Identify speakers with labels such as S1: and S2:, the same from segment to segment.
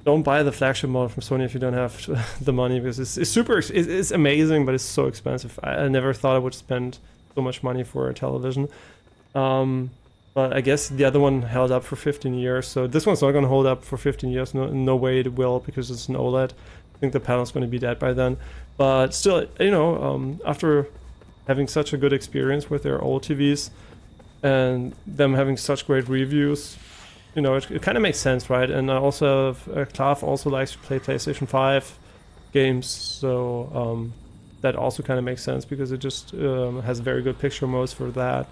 S1: don't buy the flagship model from Sony if you don't have the money, because it's amazing, but it's so expensive. I never thought I would spend so much money for a television. But I guess the other one held up for 15 years, so this one's not going to hold up for 15 years. No way it will, because it's an OLED. I think the panel's going to be dead by then. But still, after having such a good experience with their old TVs and them having such great reviews, it kind of makes sense, right? And I also have, Clive also likes to play PlayStation 5 games, so that also kind of makes sense, because it just has very good picture modes for that.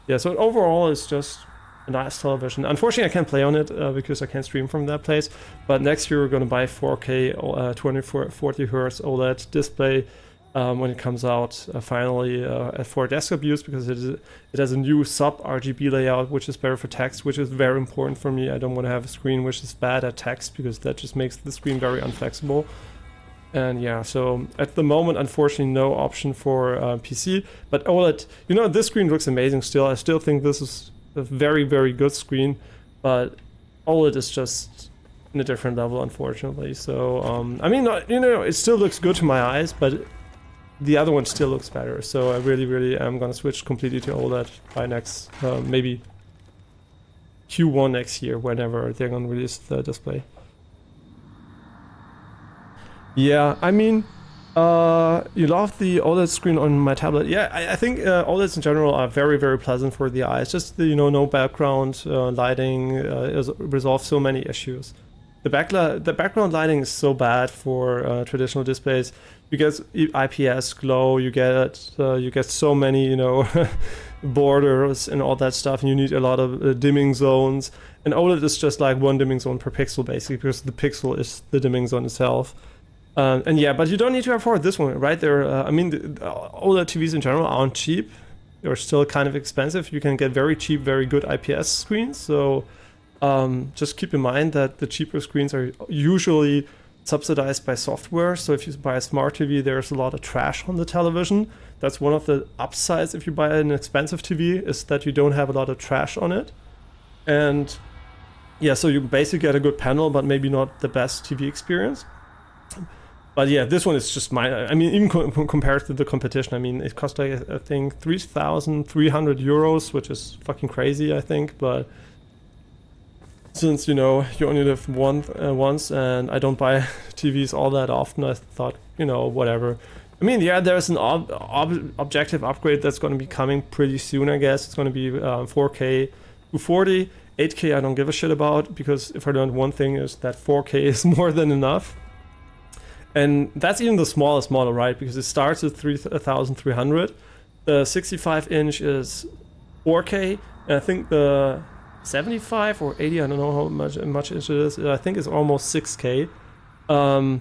S1: Yeah, so overall it's just a nice television. Unfortunately, I can't play on it because I can't stream from that place. But next year we're going to buy 4K 2440 Hz OLED display when it comes out finally for desktop use, because it has a new sub RGB layout, which is better for text, which is very important for me. I don't want to have a screen which is bad at text, because that just makes the screen very unflexible. And yeah, so at the moment, unfortunately, no option for PC. But OLED, this screen looks amazing still. I still think this is a very, very good screen. But OLED is just in a different level, unfortunately. So, it still looks good to my eyes, but the other one still looks better. So I really, really am going to switch completely to OLED by next, maybe Q1 next year, whenever they're going to release the display. Yeah, you love the OLED screen on my tablet. Yeah, I think OLEDs in general are very, very pleasant for the eyes. Just the, no background lighting resolves so many issues. The background lighting is so bad for traditional displays. You get IPS glow. You get so many borders and all that stuff, and you need a lot of dimming zones. And OLED is just like one dimming zone per pixel, basically, because the pixel is the dimming zone itself. And yeah, but you don't need to afford this one, right? OLED TVs in general aren't cheap. They're still kind of expensive. You can get very cheap, very good IPS screens. So just keep in mind that the cheaper screens are usually subsidized by software. So if you buy a smart TV, there's a lot of trash on the television. That's one of the upsides if you buy an expensive TV, is that you don't have a lot of trash on it. And yeah, so you basically get a good panel, but maybe not the best TV experience. But yeah, this one is just even compared to the competition, it costs I think 3,300 euros, which is fucking crazy, I think. But since you only live once, and I don't buy TVs all that often, I thought whatever. There's an objective upgrade that's going to be coming pretty soon. I guess it's going to be 4K 240, 8K. I don't give a shit about, because if I learned one thing is that 4K is more than enough. And that's even the smallest model, right? Because it starts at 3,300. The 65-inch is 4K, and I think the 75 or 80, I don't know how much inch it is. I think it's almost 6K. And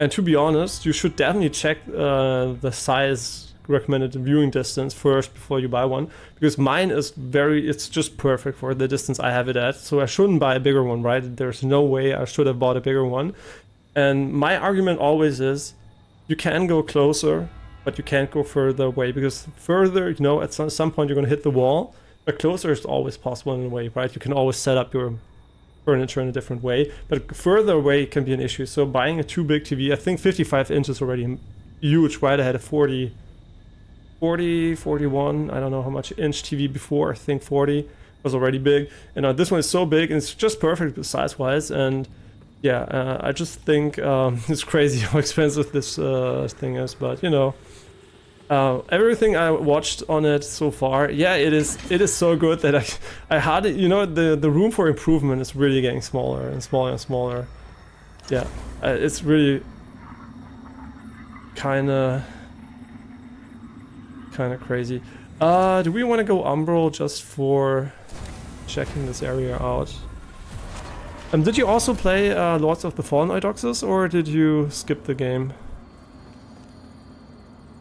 S1: to be honest, you should definitely check the size recommended viewing distance first before you buy one, because mine is it's just perfect for the distance I have it at. So I shouldn't buy a bigger one, right? There's no way I should have bought a bigger one. And my argument always is, you can go closer, but you can't go further away, because further, at some point you're going to hit the wall, but closer is always possible in a way, right? You can always set up your furniture in a different way, but further away can be an issue. So buying a too big TV, I think 55 inches is already huge, right? I had a 40, 41, I don't know how much inch TV before. I think 40 was already big. And this one is so big, and it's just perfect size-wise. And yeah, I just think it's crazy how expensive this thing is, but everything I watched on it so far, yeah, it is so good that I had it. The room for improvement is really getting smaller and smaller and smaller. Yeah, it's really kind of crazy. Do we want to go Umbral just for checking this area out? Did you also play Lords of the Fallen Eudoxus, or did you skip the game?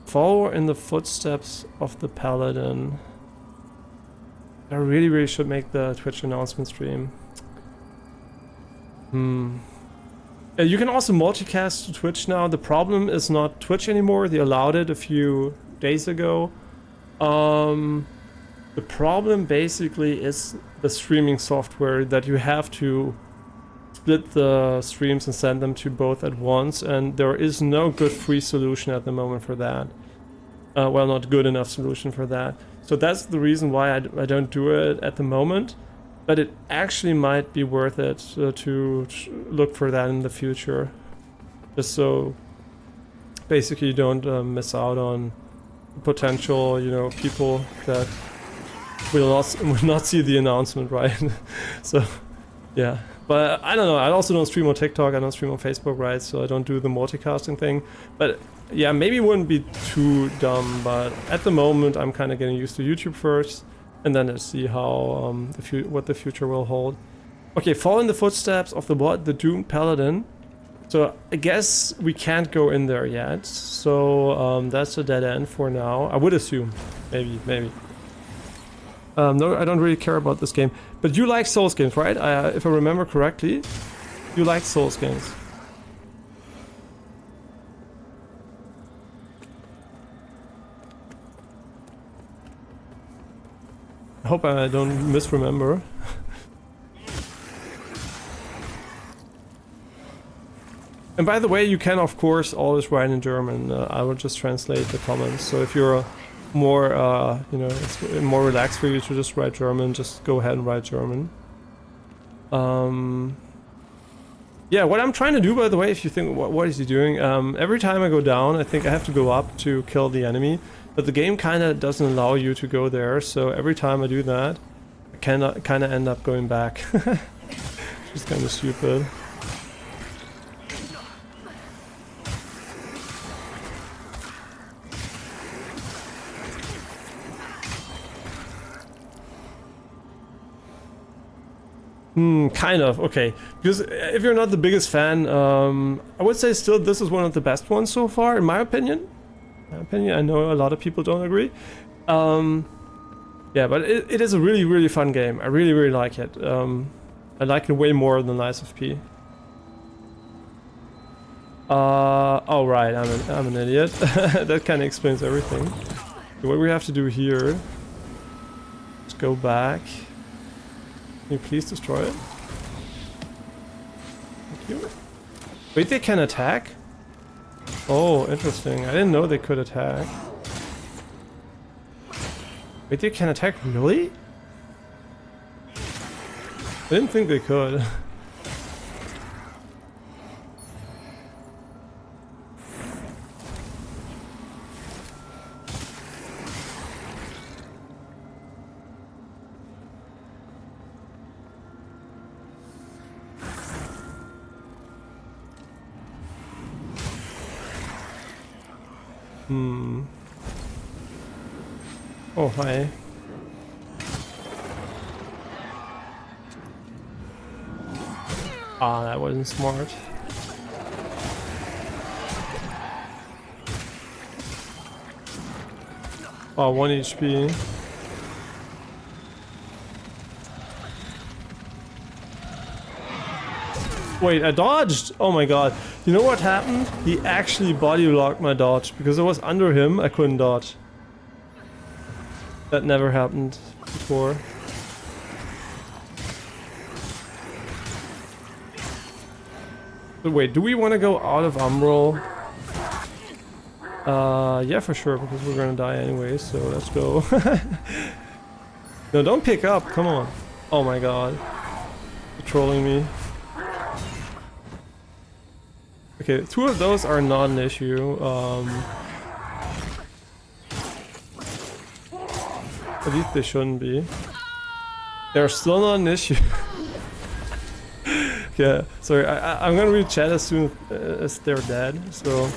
S1: Follow in the footsteps of the Paladin. I really, really should make the Twitch announcement stream. You can also multicast to Twitch now. The problem is not Twitch anymore. They allowed it a few days ago. The problem basically is the streaming software, that you have to split the streams and send them to both at once, and there is no good free solution at the moment for that. Well, not good enough solution for that. So that's the reason why I don't do it at the moment. But it actually might be worth it to look for that in the future. Just so basically you don't miss out on potential, you know, people that will not see the announcement, right? So, yeah. But I don't know, I also don't stream on TikTok, I don't stream on Facebook, right? So I don't do the multicasting thing. But yeah, maybe it wouldn't be too dumb, but at the moment I'm kind of getting used to YouTube first, and then to see how what the future will hold. Okay, follow in the footsteps of the doomed paladin. So I guess we can't go in there yet. So that's a dead end for now. I would assume, maybe. No, I don't really care about this game. But you like Souls games, right? If I remember correctly, you like Souls games. I hope I don't misremember. And by the way, you can of course always write in German. I will just translate the comments. So if you're more, you know, it's more relaxed for you to just write German, just go ahead and write German. Yeah, what I'm trying to do, by the way, if you think, what is he doing? Every time I go down, I think I have to go up to kill the enemy. But the game kind of doesn't allow you to go there, so every time I do that, I kind of end up going back. Just kind of stupid. Kind of, okay. Because if you're not the biggest fan, I would say still this is one of the best ones so far, in my opinion. I know a lot of people don't agree. Yeah, but it is a really, really fun game. I really, really like it. I like it way more than Lies of P. Oh right, I'm an idiot. That kind of explains everything. What we have to do here is go back. Can you please destroy it? Thank you. Wait, they can attack? Oh, interesting. I didn't know they could attack. Wait, they can attack? Really? I didn't think they could. Oh, hi. Ah, that wasn't smart. Oh, 1 HP. Wait, I dodged! Oh my god. You know what happened? He actually body blocked my dodge. Because I was under him, I couldn't dodge. That never happened before. But wait, do we want to go out of Umbral? Yeah, for sure, because we're gonna die anyway, so let's go. No, don't pick up, come on. Oh my god. You're trolling me. Okay, 2 of those are not an issue. At least they shouldn't be. They're still not an issue. Yeah, sorry, I'm gonna read chat as soon as they're dead, so...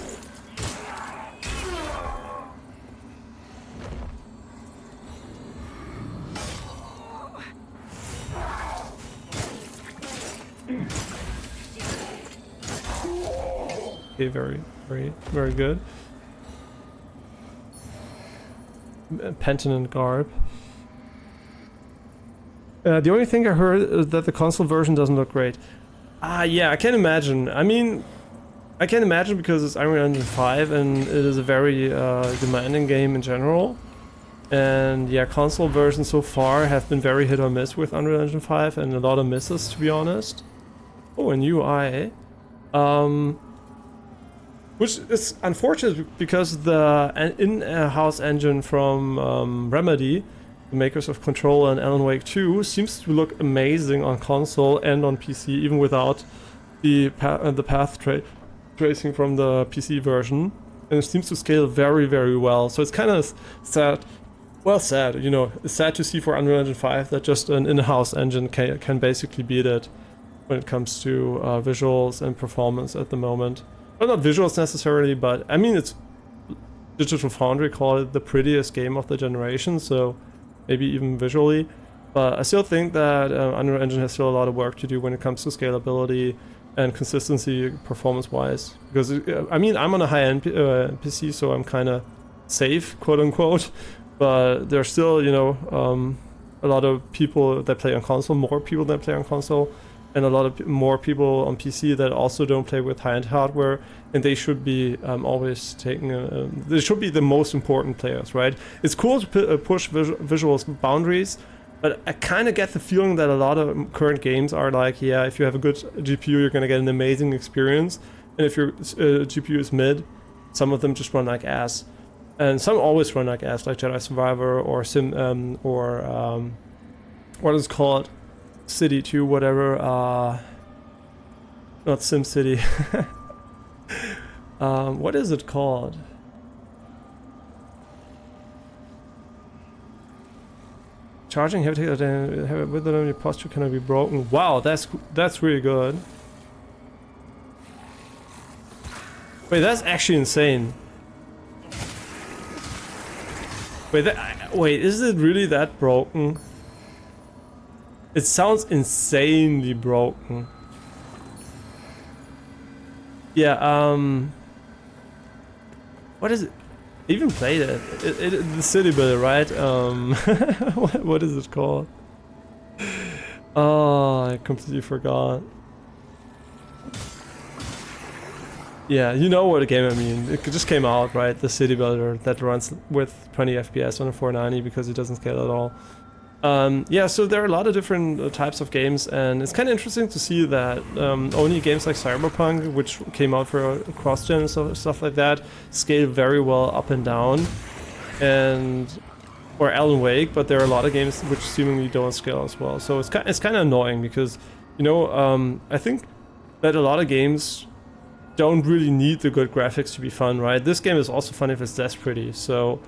S1: Okay, very good. Penittent garb. The only thing I heard is that the console version doesn't look great. Yeah, I can imagine. I mean, I can imagine because it's Unreal Engine 5 and it is a very demanding game in general. And yeah, console versions so far have been very hit or miss with Unreal Engine 5 and a lot of misses, to be honest. Oh, a new UI. Which is unfortunate because the in-house engine from Remedy, the makers of Control and Alan Wake 2, seems to look amazing on console and on PC, even without the path tracing from the PC version. And it seems to scale very, very well. So it's kind of sad. Well, sad, you know, it's sad to see for Unreal Engine 5 that just an in-house engine can basically beat it when it comes to visuals and performance at the moment. Well, not visuals necessarily, but I mean, it's Digital Foundry called it the prettiest game of the generation, so maybe even visually. But I still think that Unreal Engine has still a lot of work to do when it comes to scalability and consistency performance-wise. Because, I mean, I'm on a high-end PC, so I'm kind of safe, quote-unquote. But there's still, you know, a lot of people that play on console, more people that play on console, and a lot of more people on PC that also don't play with high-end hardware, and they should be always taking. They should be the most important players, right? It's cool to push visuals boundaries, but I kind of get the feeling that a lot of current games are like, yeah, if you have a good GPU, you're gonna get an amazing experience, and if your GPU is mid, some of them just run like ass. And some always run like ass, like Jedi Survivor or what is it called? City 2, whatever. Not SimCity. What is it called? Charging heavy with it on your posture cannot be broken. Wow, that's really good. Wait, that's actually insane. Wait, is it really that broken? It sounds insanely broken. Yeah, what is it? I even played it. The City Builder, right? what is it called? Oh, I completely forgot. Yeah, you know what game I mean. It just came out, right? The City Builder that runs with 20 FPS on a 490 because it doesn't scale at all. Yeah, so there are a lot of different types of games, and it's kind of interesting to see that only games like Cyberpunk, which came out for cross-gen and stuff like that, scale very well up and down, or Alan Wake, but there are a lot of games which seemingly don't scale as well. So it's kind of annoying because, you know, I think that a lot of games don't really need the good graphics to be fun, right? This game is also fun if it's less pretty, so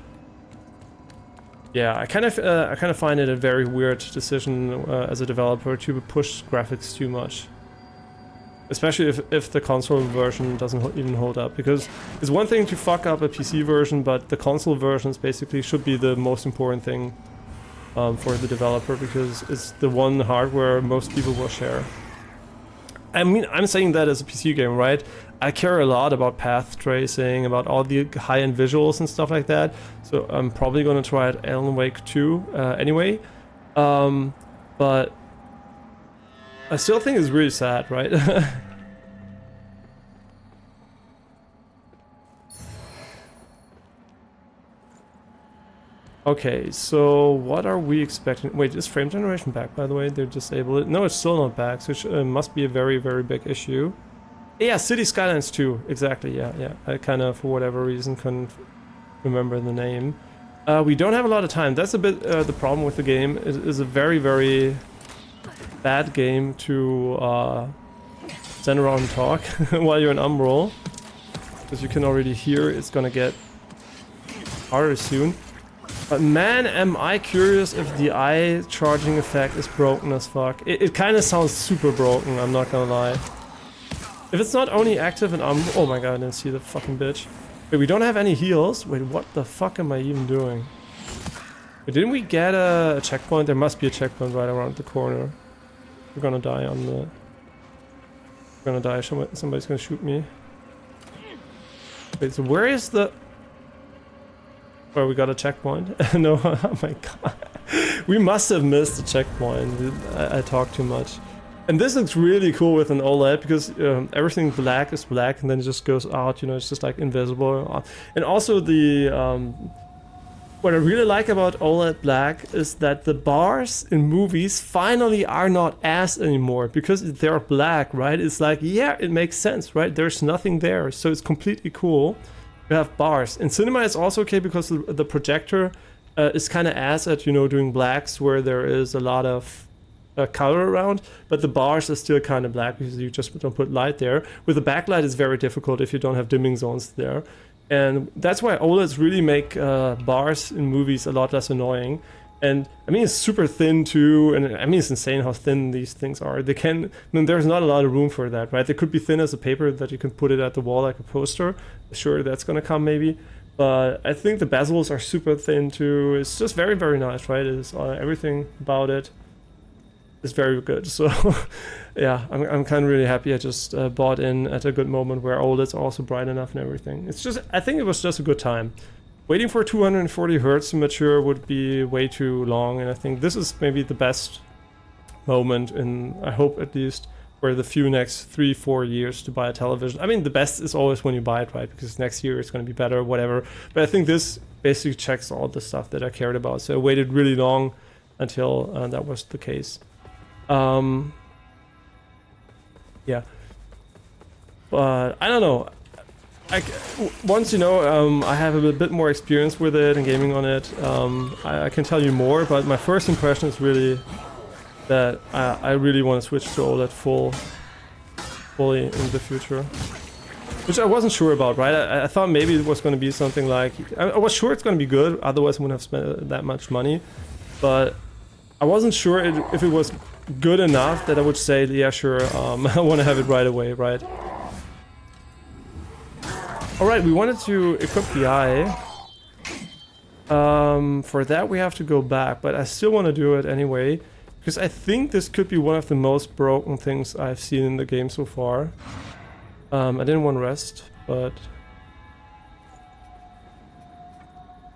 S1: yeah, I kind of find it a very weird decision as a developer to push graphics too much, especially if the console version doesn't even hold up. Because it's one thing to fuck up a PC version, but the console versions basically should be the most important thing for the developer, because it's the one hardware most people will share. I mean, I'm saying that as a PC game, right? I care a lot about path tracing, about all the high-end visuals and stuff like that. So I'm probably going to try it Alan Wake 2 anyway. But I still think it's really sad, right? Okay, so what are we expecting? Wait, is frame generation back, by the way? They disabled it. No, it's still not back, so it must be a very, very big issue. Yeah, City Skylines 2, exactly, yeah. I kind of, for whatever reason, couldn't remember the name. We don't have a lot of time. That's a bit the problem with the game. It is a very, very bad game to stand around and talk while you're in Umbral. As you can already hear, it's gonna get harder soon. But man, am I curious if the eye charging effect is broken as fuck. It kind of sounds super broken, I'm not gonna lie. If it's not only active in oh my god, I didn't see the fucking bitch. Wait, we don't have any heals? Wait, what the fuck am I even doing? Wait, didn't we get a checkpoint? There must be a checkpoint right around the corner. We're gonna die on the... We're gonna die, somebody's gonna shoot me. Wait, so where is the... Where we got a checkpoint? No, oh my god. We must have missed the checkpoint. I talk too much. And this looks really cool with an OLED because everything black is black and then it just goes out, you know, it's just like invisible. And also the What I really like about OLED Black is that the bars in movies finally are not as anymore because they're black, right? It's like, yeah, it makes sense, right? There's nothing there, so it's completely cool to have bars. In cinema, it's also okay because the projector is kind of ass at, you know, doing blacks where there is a lot of color around, but the bars are still kind of black because you just don't put light there. With the backlight, it's very difficult if you don't have dimming zones there. And that's why OLEDs really make bars in movies a lot less annoying. And I mean, it's super thin too, and I mean, it's insane how thin these things are. They can, I mean, there's not a lot of room for that, right? They could be thin as a paper that you can put it at the wall like a poster. Sure, that's gonna come maybe. But I think the bezels are super thin too. It's just very, very nice, right? It's everything about it is very good. So yeah, I'm kind of really happy I just bought in at a good moment where OLED's also bright enough and everything. It's just, I think it was just a good time. Waiting for 240 hertz to mature would be way too long, and I think this is maybe the best moment in, I hope at least, for the few next 3-4 years to buy a television. I mean, the best is always when you buy it, right? Because next year it's going to be better, whatever. But I think this basically checks all the stuff that I cared about. So I waited really long until that was the case. Yeah, but I don't know. Once you know, I have a bit more experience with it and gaming on it, I can tell you more. But my first impression is really that I really want to switch to OLED fully in the future, which I wasn't sure about. Right? I thought maybe it was going to be something like, I was sure it's going to be good. Otherwise, I wouldn't have spent that much money. But I wasn't sure if it was good enough that I would say, yeah, sure, I want to have it right away, right? Alright, we wanted to equip the eye. For that we have to go back, but I still want to do it anyway, because I think this could be one of the most broken things I've seen in the game so far. I didn't want to rest, but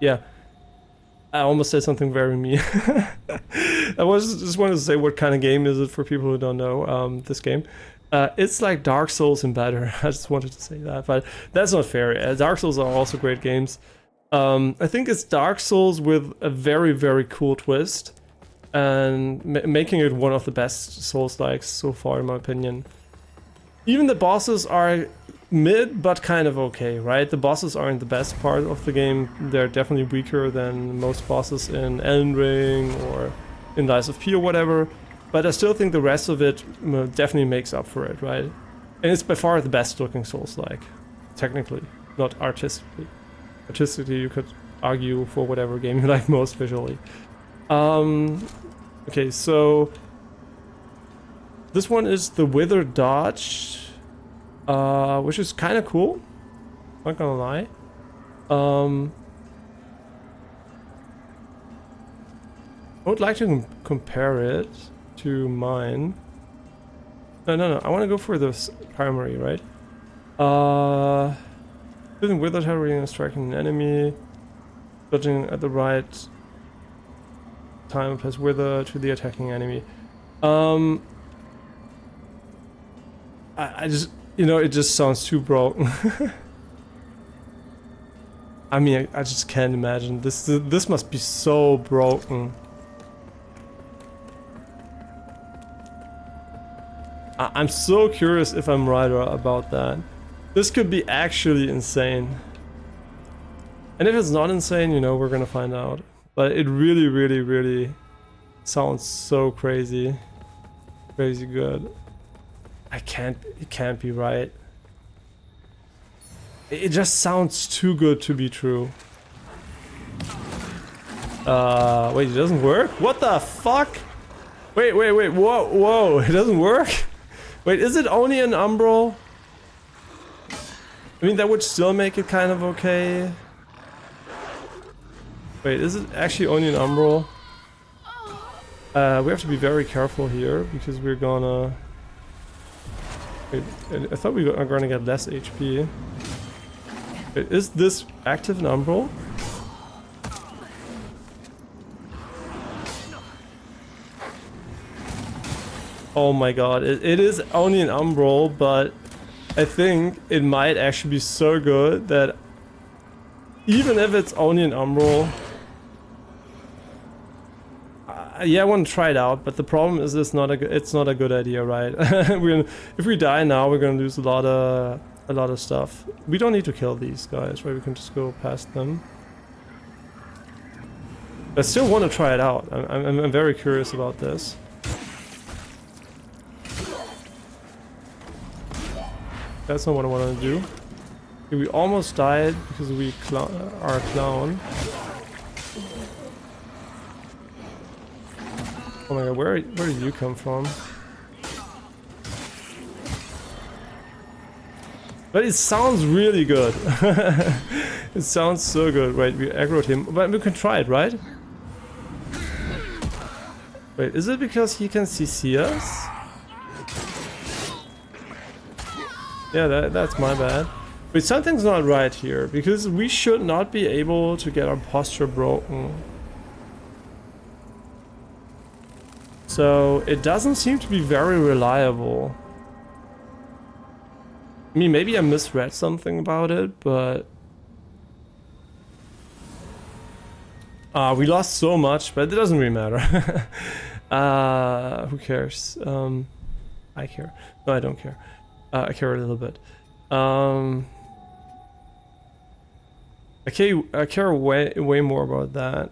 S1: yeah. I almost said something very mean. I just wanted to say what kind of game is it for people who don't know this game. It's like Dark Souls and better. I just wanted to say that, but that's not fair. Dark Souls are also great games. I think it's Dark Souls with a very, very cool twist, and making it one of the best Souls-likes so far, in my opinion. Even the bosses are mid, but kind of okay, right? The bosses aren't the best part of the game. They're definitely weaker than most bosses in Elden Ring or in Lies of P or whatever. But I still think the rest of it definitely makes up for it, right? And it's by far the best looking Souls-like, technically, not artistically. Artistically, you could argue for whatever game you like most visually. Okay, so this one is the Wither Dodge, which is kind of cool, not gonna lie. I would like to compare it to mine. No, I want to go for this primary, right? Shooting without harrying and striking an enemy, dodging at the right time applies wither to the attacking enemy. I just, you know, it just sounds too broken. I mean, I just can't imagine this must be so broken. I'm so curious if I'm right about that. This could be actually insane. And if it's not insane, you know, we're gonna find out. But it really, really, really sounds so crazy. Crazy good. It can't be right. It just sounds too good to be true. Wait, it doesn't work? What the fuck? Wait, whoa, it doesn't work? Wait, is it only an umbral? I mean, that would still make it kind of okay. Wait, is it actually only an umbral? We have to be very careful here, because we're gonna... Wait, I thought we were gonna get less HP. Wait, is this active in umbral? Oh my god, it is only an umbral, but I think it might actually be so good that even if it's only an umbral, Yeah, I want to try it out, but the problem is it's not a good idea, right? If we die now, we're gonna lose a lot of stuff. We don't need to kill these guys, right? We can just go past them. I still want to try it out. I'm very curious about this. That's not what I want to do. Okay, we almost died because we are a clown. Oh my god, where did you come from? But it sounds really good. It sounds so good. Right, we aggroed him. But we can try it, right? Wait, is it because he can CC us? Yeah, that's my bad. But something's not right here, because we should not be able to get our posture broken. So it doesn't seem to be very reliable. I mean, maybe I misread something about it, but... we lost so much, but it doesn't really matter. Who cares? I care. No, I don't care. I care a little bit. I care way more about that.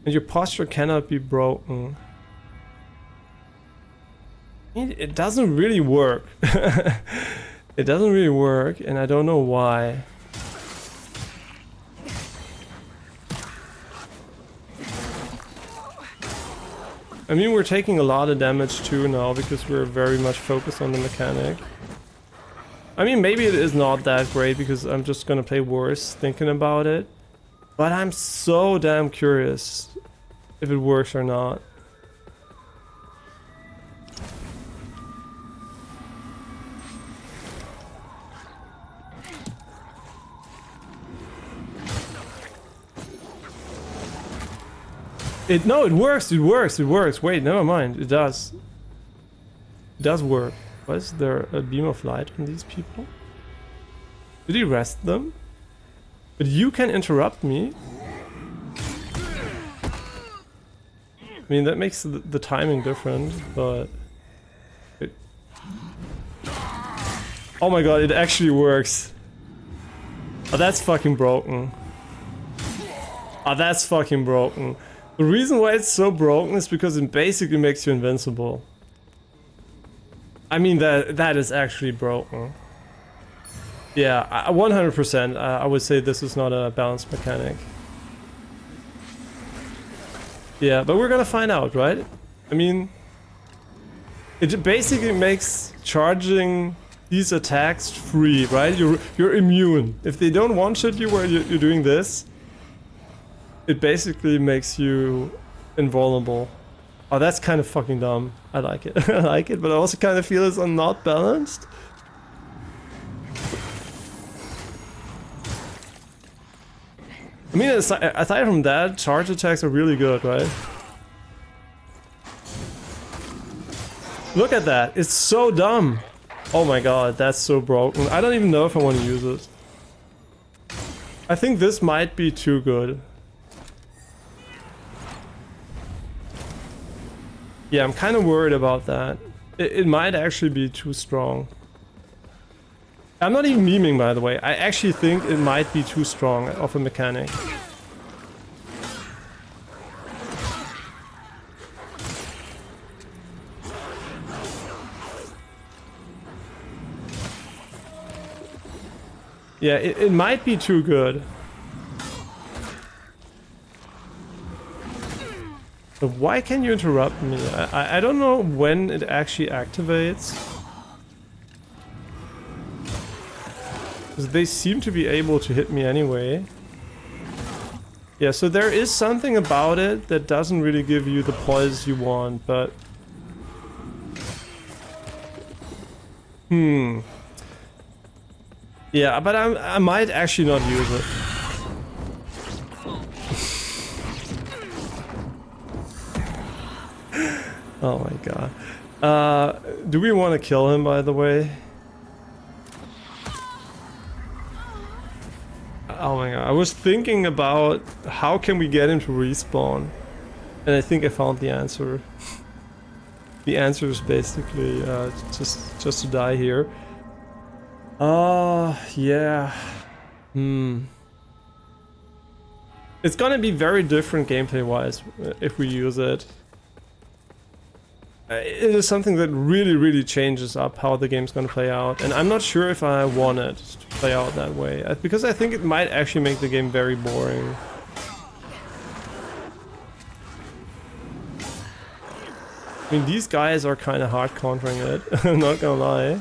S1: And your posture cannot be broken. It doesn't really work. It doesn't really work, and I don't know why. I mean, we're taking a lot of damage too now because we're very much focused on the mechanic. I mean, maybe it is not that great because I'm just gonna play worse thinking about it. But I'm so damn curious if it works or not. No, it works, it works. Wait, never mind, it does. It does work. Why is there a beam of light on these people? Did he rest them? But you can interrupt me. I mean, that makes the timing different, but... Oh my god, it actually works. Oh, that's fucking broken. Oh, that's fucking broken. The reason why it's so broken is because it basically makes you invincible. I mean, that is actually broken. Yeah, 100%. I would say this is not a balanced mechanic. Yeah, but we're gonna find out, right? I mean, it basically makes charging these attacks free, right? You're immune. If they don't one-shot you while you're doing this, it basically makes you invulnerable. Oh, that's kind of fucking dumb. I like it. I like it, but I also kind of feel it's not balanced. I mean, aside from that, charge attacks are really good, right? Look at that. It's so dumb. Oh my god, that's so broken. I don't even know if I want to use it. I think this might be too good. Yeah, I'm kind of worried about that. It might actually be too strong. I'm not even memeing, by the way. I actually think it might be too strong of a mechanic. Yeah, it might be too good. So why can you interrupt me? I don't know when it actually activates. Because they seem to be able to hit me anyway. Yeah, so there is something about it that doesn't really give you the poise you want, but... Yeah, but I might actually not use it. Oh my god. Do we want to kill him, by the way? Oh my god, I was thinking about how can we get him to respawn. And I think I found the answer. The answer is basically just to die here. Yeah. It's gonna be very different gameplay-wise if we use it. It is something that really changes up how the game's gonna play out, and I'm not sure if I want it to play out that way, because I think it might actually make the game very boring. I mean, these guys are kind of hard countering it, I'm not gonna lie.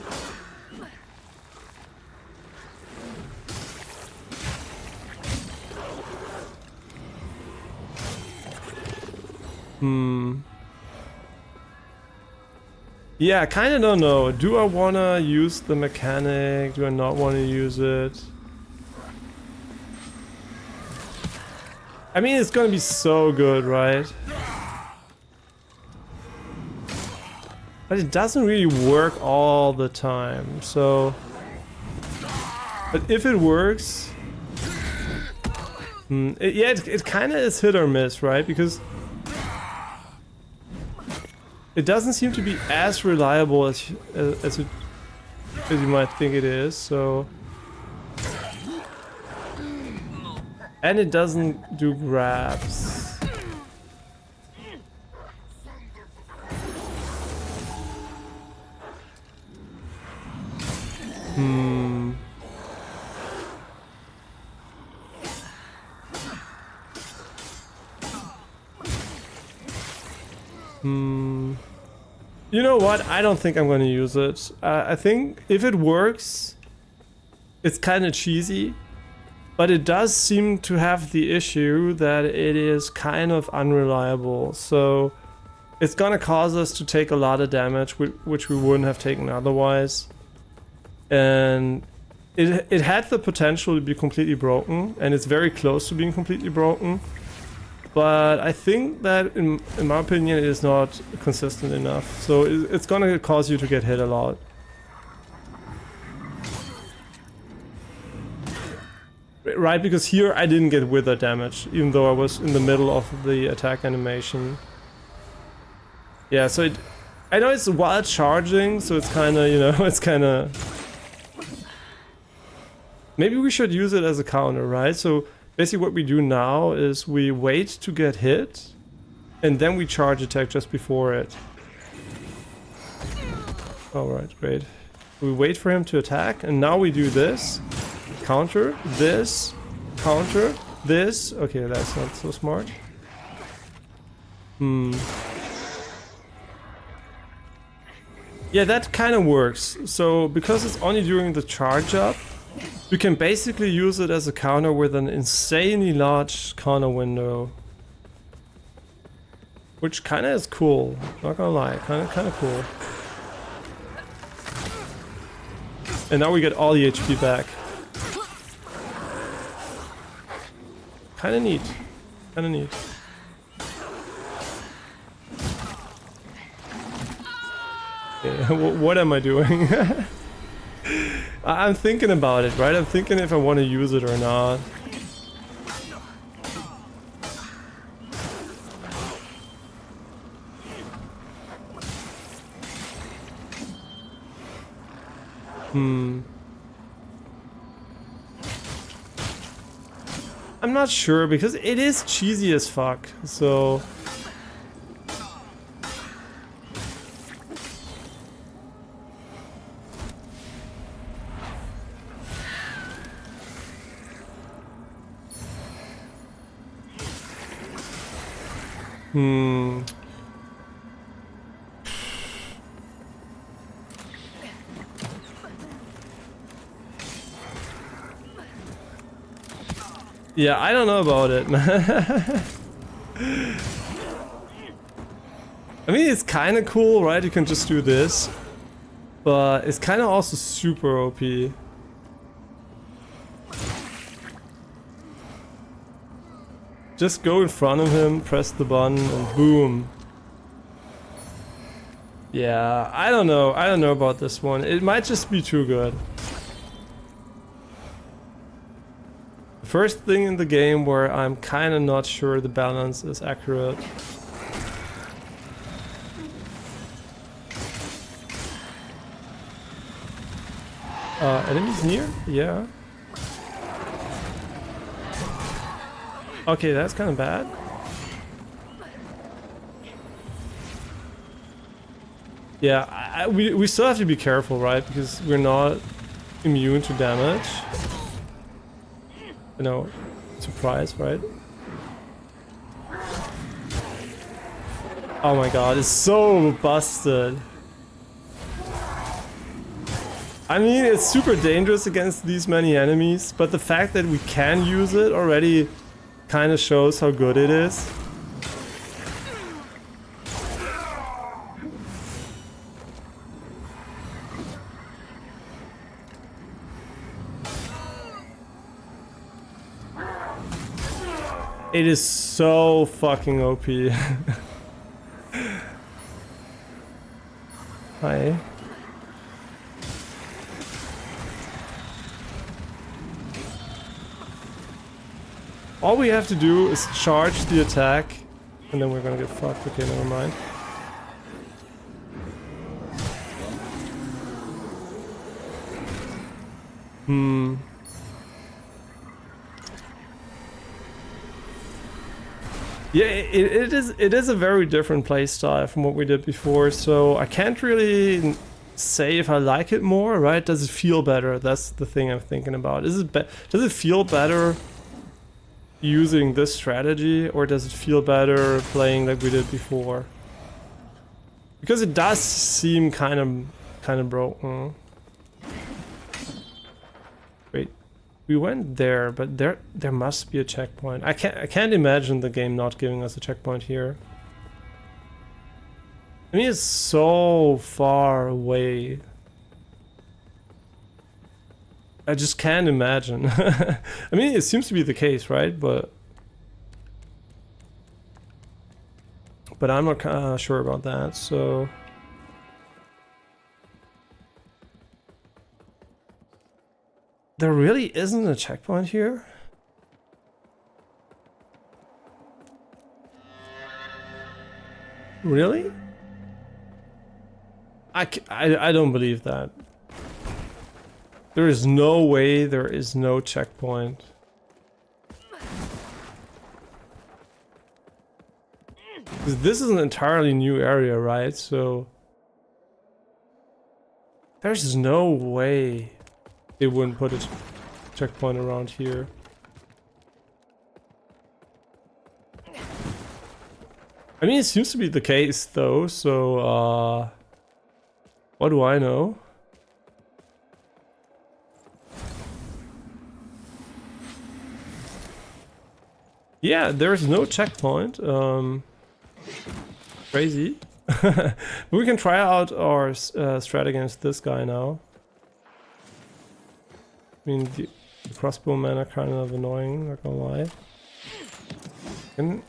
S1: Yeah, I kind of don't know. Do I want to use the mechanic? Do I not want to use it? I mean, it's gonna be so good, right? But it doesn't really work all the time, so... But if it works... it kind of is hit or miss, right? Because... It doesn't seem to be as reliable as you might think it is, so... And it doesn't do grabs. You know what? I don't think I'm going to use it. I think if it works, it's kind of cheesy, but it does seem to have the issue that it is kind of unreliable. So it's going to cause us to take a lot of damage, which we wouldn't have taken otherwise. And it had the potential to be completely broken, and it's very close to being completely broken. But I think that, in my opinion, it is not consistent enough. So it's gonna cause you to get hit a lot. Right, because here I didn't get wither damage, even though I was in the middle of the attack animation. Yeah, so I know it's while charging, so it's kinda, you know, it's kinda... Maybe we should use it as a counter, right? So... Basically what we do now is we wait to get hit, and then we charge attack just before it. Alright, great. We wait for him to attack, and now we do this. Counter, this, counter, this. Okay, that's not so smart. Yeah, that kind of works. So, because it's only during the charge up, you can basically use it as a counter with an insanely large counter window. Which kinda is cool, not gonna lie, kinda cool. And now we get all the HP back. Kinda neat. Kinda neat. Okay, what am I doing? I'm thinking about it, right? I'm thinking if I want to use it or not. I'm not sure because it is cheesy as fuck, so... Yeah, I don't know about it, man. I mean, it's kind of cool, right? You can just do this. But it's kind of also super OP. Just go in front of him, press the button, and boom. Yeah, I don't know. I don't know about this one. It might just be too good. First thing in the game where I'm kind of not sure the balance is accurate. Enemies near? Yeah. Okay, that's kind of bad. Yeah, we still have to be careful, right? Because we're not immune to damage. You know, surprise, right? Oh my god, it's so busted. I mean, it's super dangerous against these many enemies, but the fact that we can use it already kind of shows how good it is. It is so fucking OP. Hi. All we have to do is charge the attack, and then we're gonna get fucked. Okay, never mind. Yeah, it is a very different playstyle from what we did before, so I can't really say if I like it more, right? Does it feel better? That's the thing I'm thinking about. Does it feel better using this strategy, or does it feel better playing like we did before? Because it does seem kind of broken. Wait. We went there, but there must be a checkpoint. I can't imagine the game not giving us a checkpoint here. I mean, it's so far away. I just can't imagine. I mean, it seems to be the case, right? But I'm not sure about that, so... There really isn't a checkpoint here? Really? I don't believe that. There is no way there is no checkpoint. This is an entirely new area, right? So... There's no way they wouldn't put a checkpoint around here. I mean, it seems to be the case though, so what do I know? Yeah, there's no checkpoint. Crazy. We can try out our strat against this guy now. I mean, the crossbowmen are kind of annoying, not gonna lie. And,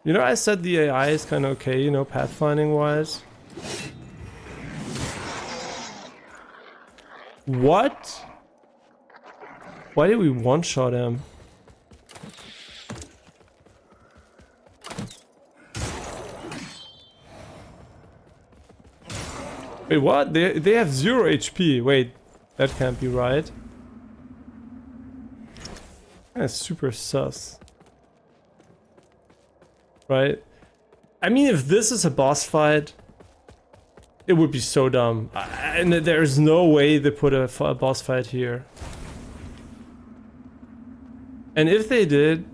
S1: you know, I said the AI is kind of okay, you know, pathfinding wise. What? Why did we one-shot him? Wait, what? They have 0 HP. Wait, that can't be right. That's super sus. Right? I mean, if this is a boss fight, it would be so dumb. And there's no way they put a boss fight here. And if they did,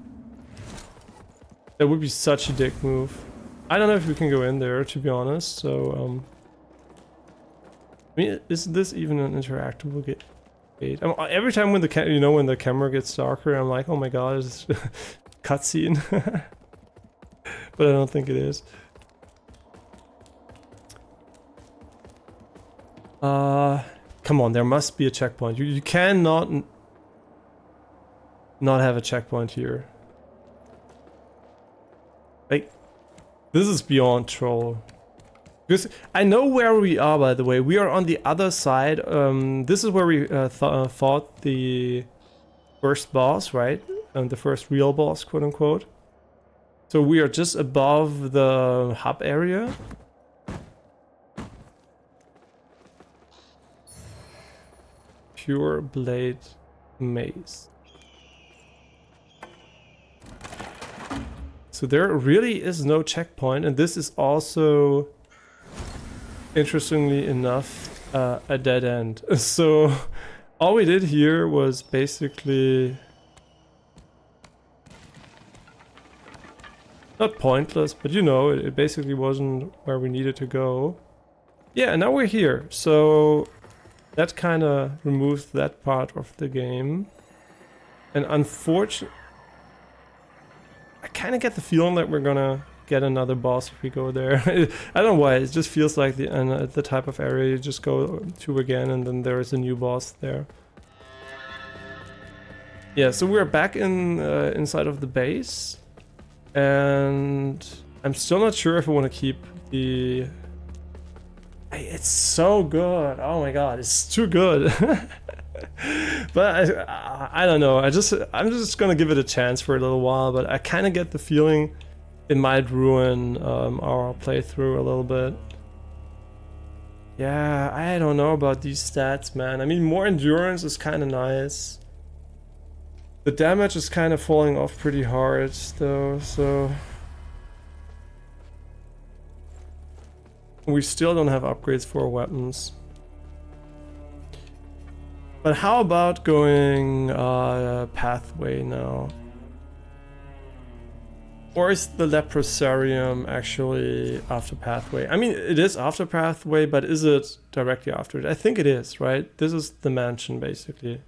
S1: that would be such a dick move. I don't know if we can go in there, to be honest, so... I mean, is this even an interactable gate? Every time when when the camera gets darker, I'm like, oh my god, it's cutscene. But I don't think it is. Come on, there must be a checkpoint. You cannot not have a checkpoint here. Like, this is beyond troll. Because I know where we are, by the way. We are on the other side. This is where we fought the first boss, right? The first real boss, quote unquote. So we are just above the hub area. Pure Blade Mace. So there really is no checkpoint, and this is also, interestingly enough, a dead end. So all we did here was basically not pointless, but you know, it basically wasn't where we needed to go. Yeah, and now we're here, so that kind of removes that part of the game. And unfortunately, I kind of get the feeling that we're gonna get another boss if we go there. I don't know why, it just feels like the type of area you just go to again and then there is a new boss there. Yeah, so we're back in inside of the base. And I'm still not sure if I want to keep the... It's so good. Oh my god, it's too good. But I don't know. I'm just gonna give it a chance for a little while. But I kind of get the feeling it might ruin our playthrough a little bit. Yeah, I don't know about these stats, man. I mean, more endurance is kind of nice. The damage is kind of falling off pretty hard though, so... We still don't have upgrades for weapons. But how about going pathway now? Or is the Leprosarium actually after pathway? I mean, it is after pathway, but is it directly after it? I think it is, right? This is the mansion, basically.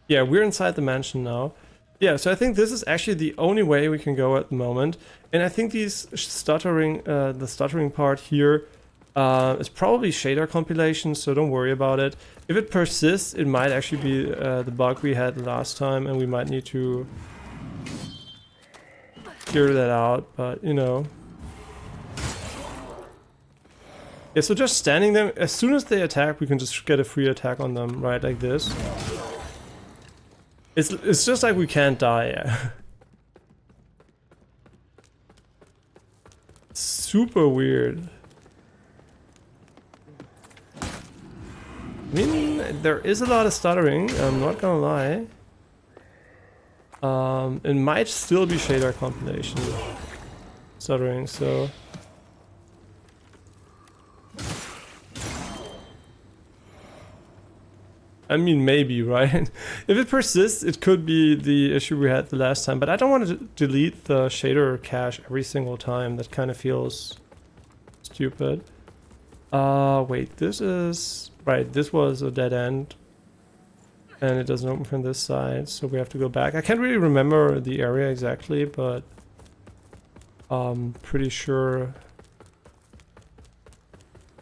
S1: Yeah, we're inside the mansion now. Yeah, so I think this is actually the only way we can go at the moment. And I think these stuttering, the stuttering part here is probably shader compilation, so don't worry about it. If it persists, it might actually be the bug we had last time, and we might need to clear that out, but you know. Yeah, so just standing there, as soon as they attack, we can just get a free attack on them, right, like this. It's just like we can't die, yeah. Super weird. I mean, there is a lot of stuttering, I'm not gonna lie. It might still be shader compilation stuttering, so... I mean, maybe, right? If it persists, it could be the issue we had the last time, but I don't want to delete the shader cache every single time. That kind of feels stupid. Wait, this is... Right, this was a dead end. And it doesn't open from this side, so we have to go back. I can't really remember the area exactly, but... pretty sure...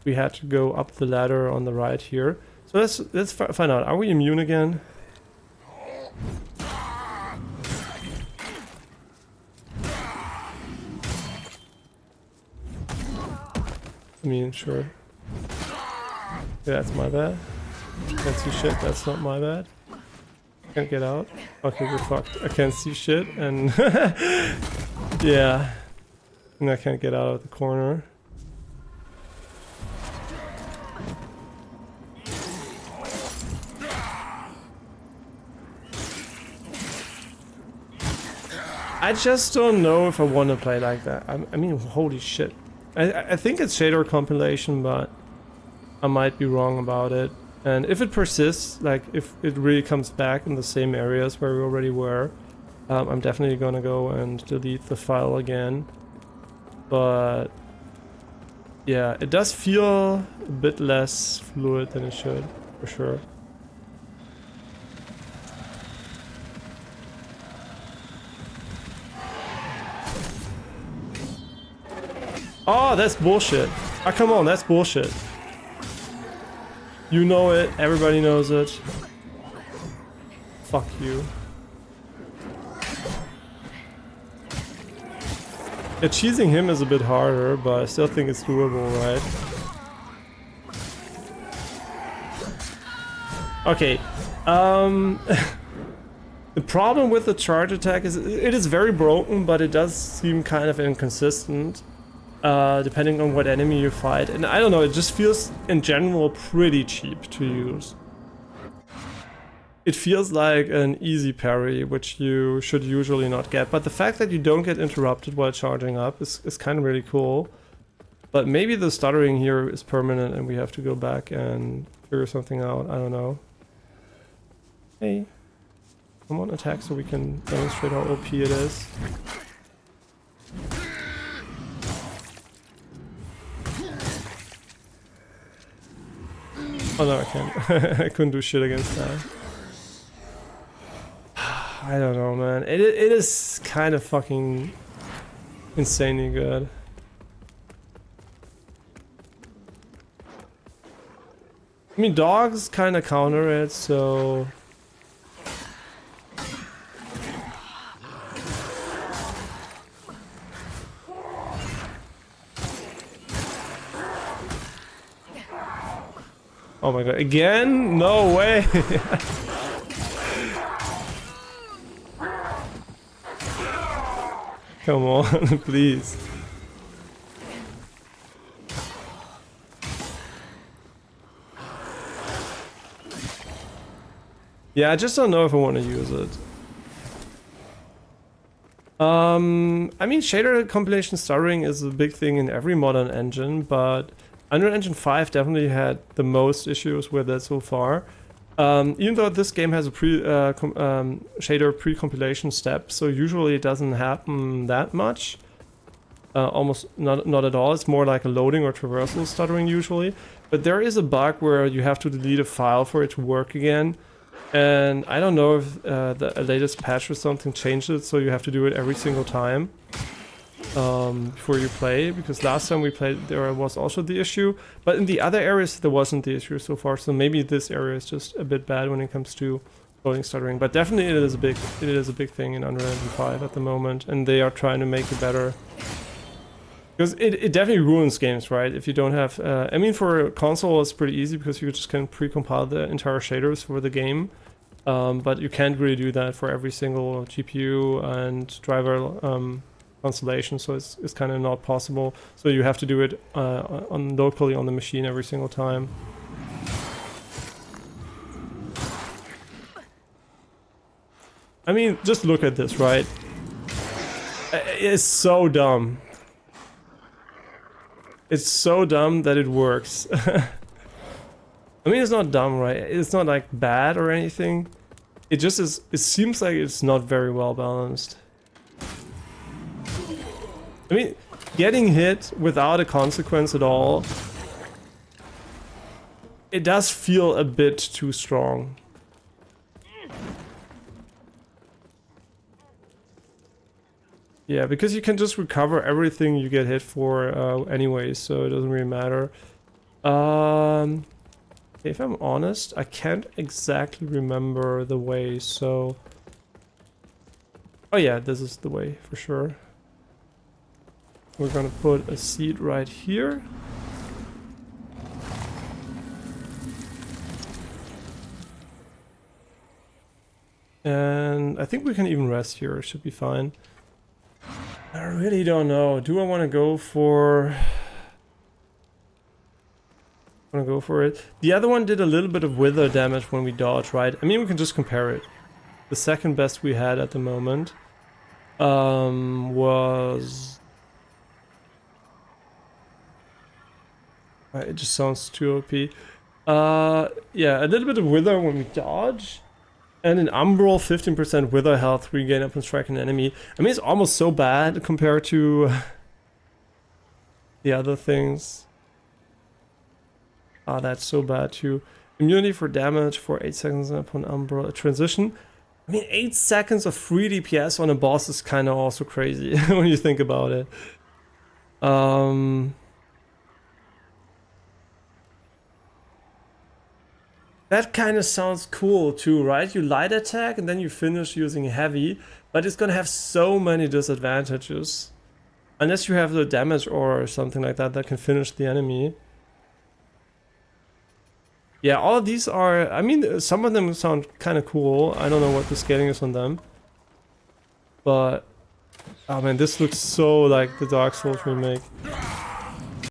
S1: we had to go up the ladder on the right here. So let's find out. Are we immune again? I mean, sure. Yeah, that's my bad. Can't see shit. That's not my bad. Can't get out. Okay, we're fucked. I can't see shit, and yeah, and I can't get out of the corner. I just don't know if I want to play like that. I mean, holy shit. I think it's shader compilation, but I might be wrong about it. And if it persists, like if it really comes back in the same areas where we already were, I'm definitely gonna go and delete the file again. But yeah, it does feel a bit less fluid than it should, for sure. Oh, that's bullshit. Ah, come on, that's bullshit. You know it, everybody knows it. Fuck you. Yeah, cheesing him is a bit harder, but I still think it's doable, right? Okay. The problem with the charge attack is it is very broken, but it does seem kind of inconsistent. Depending on what enemy you fight, and I don't know, it just feels in general pretty cheap to use. it feels like an easy parry, which you should usually not get. But the fact that you don't get interrupted while charging up is kind of really cool. But maybe the stuttering here is permanent and we have to go back and figure something out. I don't know. Hey, come on, attack so we can demonstrate how OP it is. Oh no, I can't. I couldn't do shit against that. I don't know, man. It is kind of fucking insanely good. I mean, dogs kind of counter it, so... Oh my god, again? No way! Come on, please. Yeah, I just don't know if I want to use it. I mean, shader compilation stuttering is a big thing in every modern engine, but Unreal Engine 5 definitely had the most issues with it so far. Even though this game has a shader pre-compilation step, so usually it doesn't happen that much. Almost not at all. It's more like a loading or traversal stuttering usually. But there is a bug where you have to delete a file for it to work again. And I don't know if the latest patch or something changed it, so you have to do it every single time before you play, because last time we played there was also the issue, but in the other areas there wasn't the issue so far, so maybe this area is just a bit bad when it comes to loading stuttering, but definitely it is a big thing in Unreal Engine 5 at the moment, and they are trying to make it better. Because it definitely ruins games, right? If you don't have... I mean, for a console it's pretty easy because you just can pre-compile the entire shaders for the game. But you can't really do that for every single GPU and driver constellation, so it's kind of not possible. So you have to do it locally on the machine every single time. I mean, just look at this, right? It's so dumb. It's so dumb that it works. I mean, it's not dumb, right? It's not like bad or anything. It just is. It seems like it's not very well balanced. I mean, getting hit without a consequence at all, it does feel a bit too strong. Yeah, because you can just recover everything you get hit for anyway, so it doesn't really matter. If I'm honest, I can't exactly remember the way, so... Oh yeah, this is the way, for sure. We're gonna put a seed right here. And I think we can even rest here, it should be fine. I really don't know. Do I want to go for... I want to go for it. The other one did a little bit of wither damage when we dodge, right? I mean, we can just compare it. The second best we had at the moment was... It just sounds too OP. Yeah, a little bit of wither when we dodge. And in Umbral, 15% wither health regain upon striking an enemy. I mean, it's almost so bad compared to the other things. Ah, that's so bad too. Immunity for damage for 8 seconds upon Umbral. A transition. I mean, 8 seconds of free DPS on a boss is kind of also crazy when you think about it. That kind of sounds cool too, right? You light attack and then you finish using heavy, but it's gonna have so many disadvantages. Unless you have the damage or something like that that can finish the enemy. Yeah, all of these are... I mean, some of them sound kind of cool. I don't know what the scaling is on them. But... Oh man, this looks so like the Dark Souls remake.